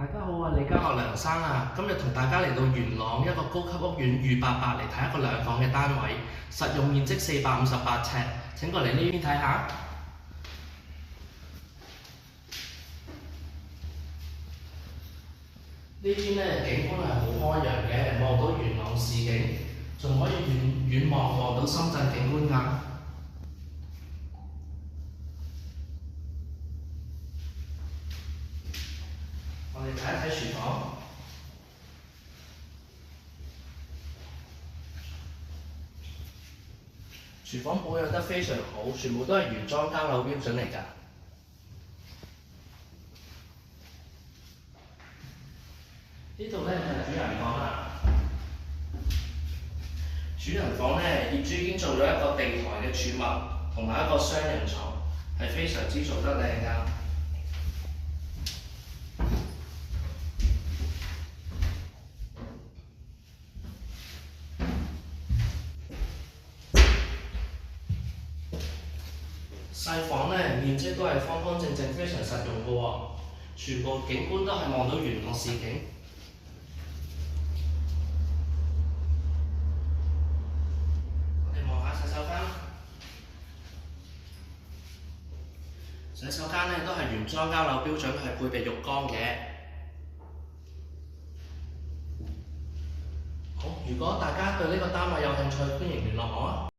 大家好啊，李家樂梁生啊，今日同大家嚟到元朗一個高級屋苑裕伯伯嚟睇一個兩房嘅單位，實用面積458尺，請過嚟呢邊睇下。呢邊咧景觀係好開揚嘅，望到元朗市景，仲可以遠望到深圳景觀㗎。我哋睇一睇廚房，廚房保養得非常好，全部都係原裝交樓標準嚟㗎。呢度咧就係主人房啦。主人房咧，業主已經做咗一個地台嘅儲物，同埋一個雙人床，係非常之做得靚㗎。細房咧面積都係方方正正，非常實用嘅喎。全部景觀都係望到元朗市景。我哋望下洗手間，洗手間咧都係原裝交樓標準，係配備浴缸嘅。好，如果大家對呢個單位有興趣，歡迎聯絡我啊！